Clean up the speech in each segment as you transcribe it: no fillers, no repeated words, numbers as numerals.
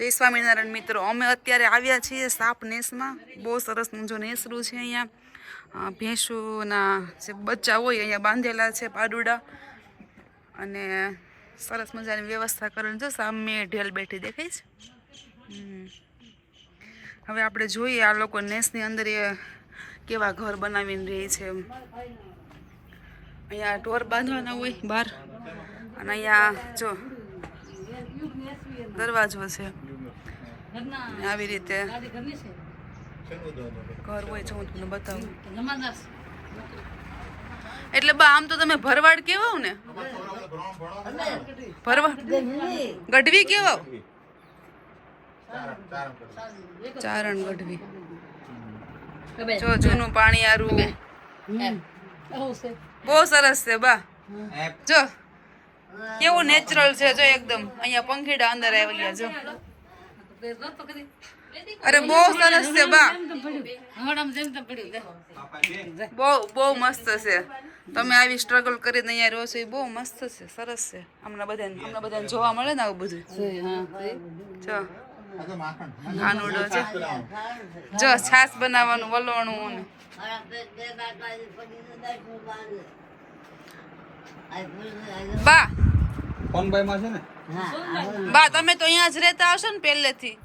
જય સ્વામિનારાયણ મિત્રો, અમે અત્યારે આવ્યા છીએ સાપ નેસમાં. બહુ સરસનું જો નેસરું છે અહીંયા. ભેંસોના જે બચ્ચા હોય અહીંયા બાંધેલા છે પાડુડા, અને સરસ મજાની વ્યવસ્થા કરેલી છે. સામે ઢેલ બેઠી દેખાય છે. હવે આપણે જોઈએ આ લોકો નેસની અંદર કેવા ઘર બનાવીને રહે છે. અહીંયા ઢોર બાંધવાના હોય બહાર, અને અહીંયા જો દરવાજો છે. આવી રીતે ઘર હોય છે, હું તમને બતાવું. એટલે બા આમ તો તમે ભરવાડ કેવાવ ને, ભરવાડ ગઢવી કેવાવ, ચારણ ગઢવી. જો જૂનું પાણી આરું બહુ સરસ છે બા. જો કેવું નેચરલ છે, જો એકદમ. અહીંયા પંખીડા અંદર આવેલા જો. અરે બહુ સરસ છે બા, બહુ મસ્ત છે. તમે આવી સ્ટ્રગલ કરીને અહીંયા રહો છો એ બહુ મસ્ત છે, સરસ છે. હમણાં બધાને જોવા મળે ને આવું બધું. જો કાનુડો છે, જો છાસ બનાવવાનું વલોણું ને. બા બા તમે તો અહીંયા જ રહેતા હશો ને પહેલેથી?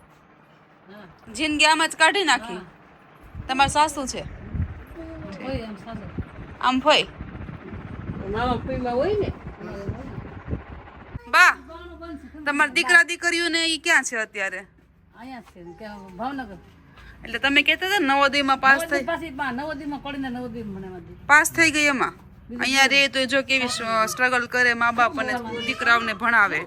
જિંદગી આમ જ કાઢી નાખી? તમારા સાસુ છે આમ ફઈ? બા તમારા દીકરા દીકરીઓ ને ઈ ક્યાં છે અત્યારે? ભાવનગર. એટલે તમે કહેતા હતા નવોદયમાં પાસ થઈ, પાસ થઈ ગઈ એમાં. અહીંયા રે તો જો કેવી સ્ટ્રગલ કરે મા બાપ અને દીકરાઓને ભણાવે.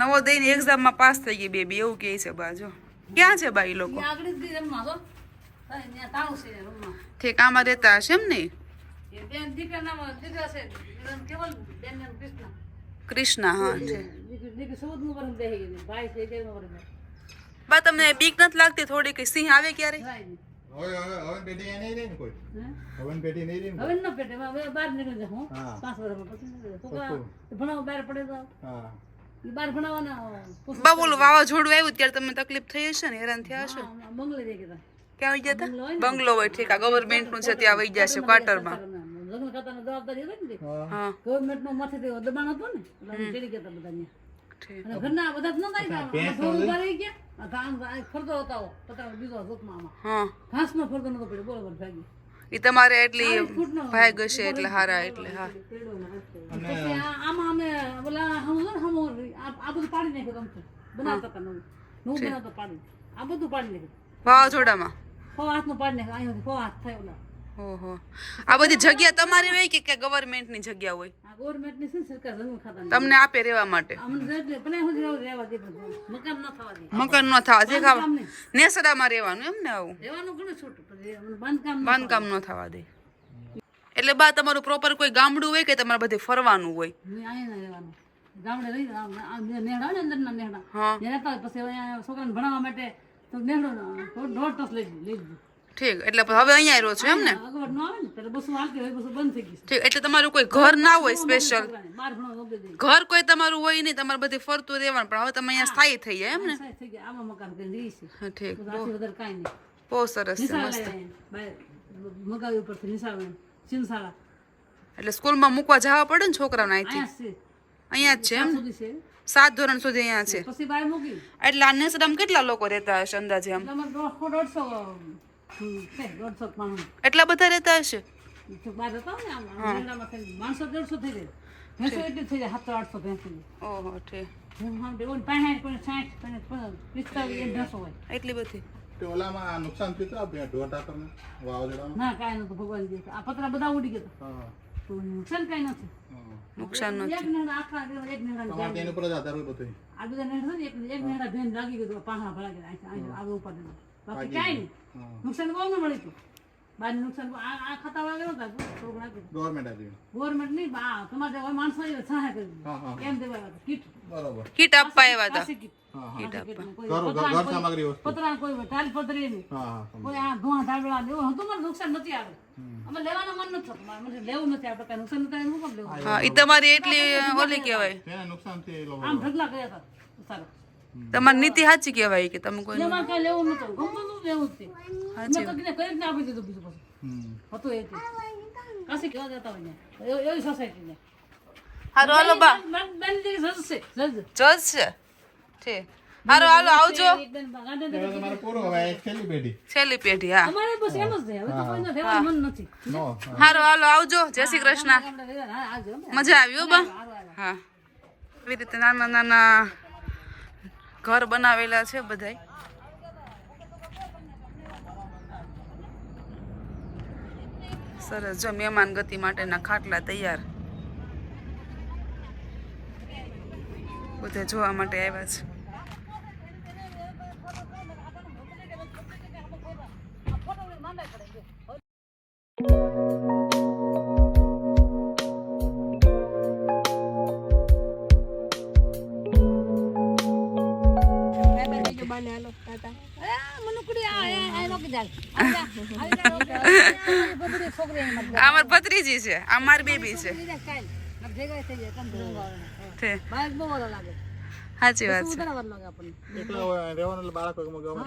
નવોદયની એક્ઝામમાં પાસ થઈ ગઈ બેબી, એવું કહે છે બા. જો ક્યાં છે બા એ લોકો? ઠીક આમાં રહેતા હશે એમ ને? કૃષ્ણા, હા છે. બા તમને બીક નથી લાગતી થોડી કે સિંહ આવે ક્યારે? બા બોલું વાવાઝોડું આવ્યું ત્યારે તમને તકલીફ થઈ હશે ને, હેરાન થયા હશે? ક્યાં વહી ગયા હતા? બંગલો હોય, ઠીક. આ ગવર્મેન્ટ નું છે ત્યાં વહી ગયા છે ક્વાર્ટરમાં. એ તમારે એટલી ભાગ હશે એટલે હારા, એટલે હા. વાવાઝોડામાં ઓહો. આ બધી જગ્યા તમારી હોય કે ગવર્મેન્ટ ની જગ્યા હોય? તમને આપે રહેવા માટે? મકાન ન થવા દે, નેસડામાં રહેવાનું એમ ને? આવું બાંધકામ ન થવા દે. એટલે બા તમારું પ્રોપર કોઈ ગામડું હોય કે તમારે બધે ફરવાનું હોય? છોકરાને ભણાવવા માટે ઠીક. એટલે હવે અહીંયા રહો છો એમ ને? ઠીક. એટલે તમારું કોઈ ઘર ના હોય સ્પેશિયલ? ઘર કોઈ તમારું હોય નહીં, તમારે બધે ફરતું રહેવાનું, પણ હવે તમે અહીંયા સ્થાયી થઈ જાય એમ ને? ઠીક. બહુ સરસ છે, મસ્ત. એટલે સ્કૂલમાં મૂકવા જવા પડે ને છોકરાને? અહીંથી અહીંયા જ છે એમ? 7 ધોરણ સુધી અહીંયા છે. એટલે આ નેસડામાં કેટલા લોકો રહેતા હશે અંદાજે? આમ એટલા બધા રહેતા હશે? ઓહો, ઠીક. એટલી બધી? નુકસાન નથી. કીટ આપવા આવ્યા હતા. કીટ આપવા. તમારી એટલી ઓલી કહેવાય. તમારી નીતિ સાચી કહેવાય કે તમે કોઈ એમાં કાંઈ લેવું નતું ગમતું નતું લેવું જ તે સાચી મેં તો કરી જ ના આપી દીધું બીજું પાછું હતું એ કાશી કેવા જતા હોય ને એવી સોસાયટી ને હારું હાલો બા બેન જજ છે જજ જજ છે ઠીક હારું હાલો આવજો એક બેન ગાંધીનગર તમારે પૂરો હવે એક છેલ્લી પેઢી છેલ્લી પેઢી હા અમારે બસ એમ જ છે હવે તો કોઈને રહેવાનું મન નથી નો હારું હાલો આવજો જય શ્રી કૃષ્ણ ગામડે રહેવાનું. હા આવજો મજા આવી હો બા હા એવી રીતે નાના નાના ઘર બનાવેલા છે બધાય સરસ જો મહેમાન ગતિ માટેના ખાટલા તૈયાર બધા જોવા માટે આવ્યા છે અમાર ભત્રીજી છે આ મારી બેબી છે છે. સાચી વાત છે એકલા રહેવાનું એટલે બાળકો ગમે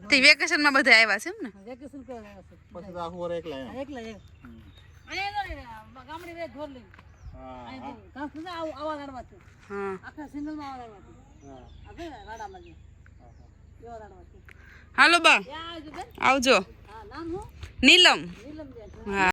તે વેકેશનમાં બધા આવ્યા છે એમ ને પછી તો આખું વર એકલા એમ. હા હાલો બા આવજો નીલમ હા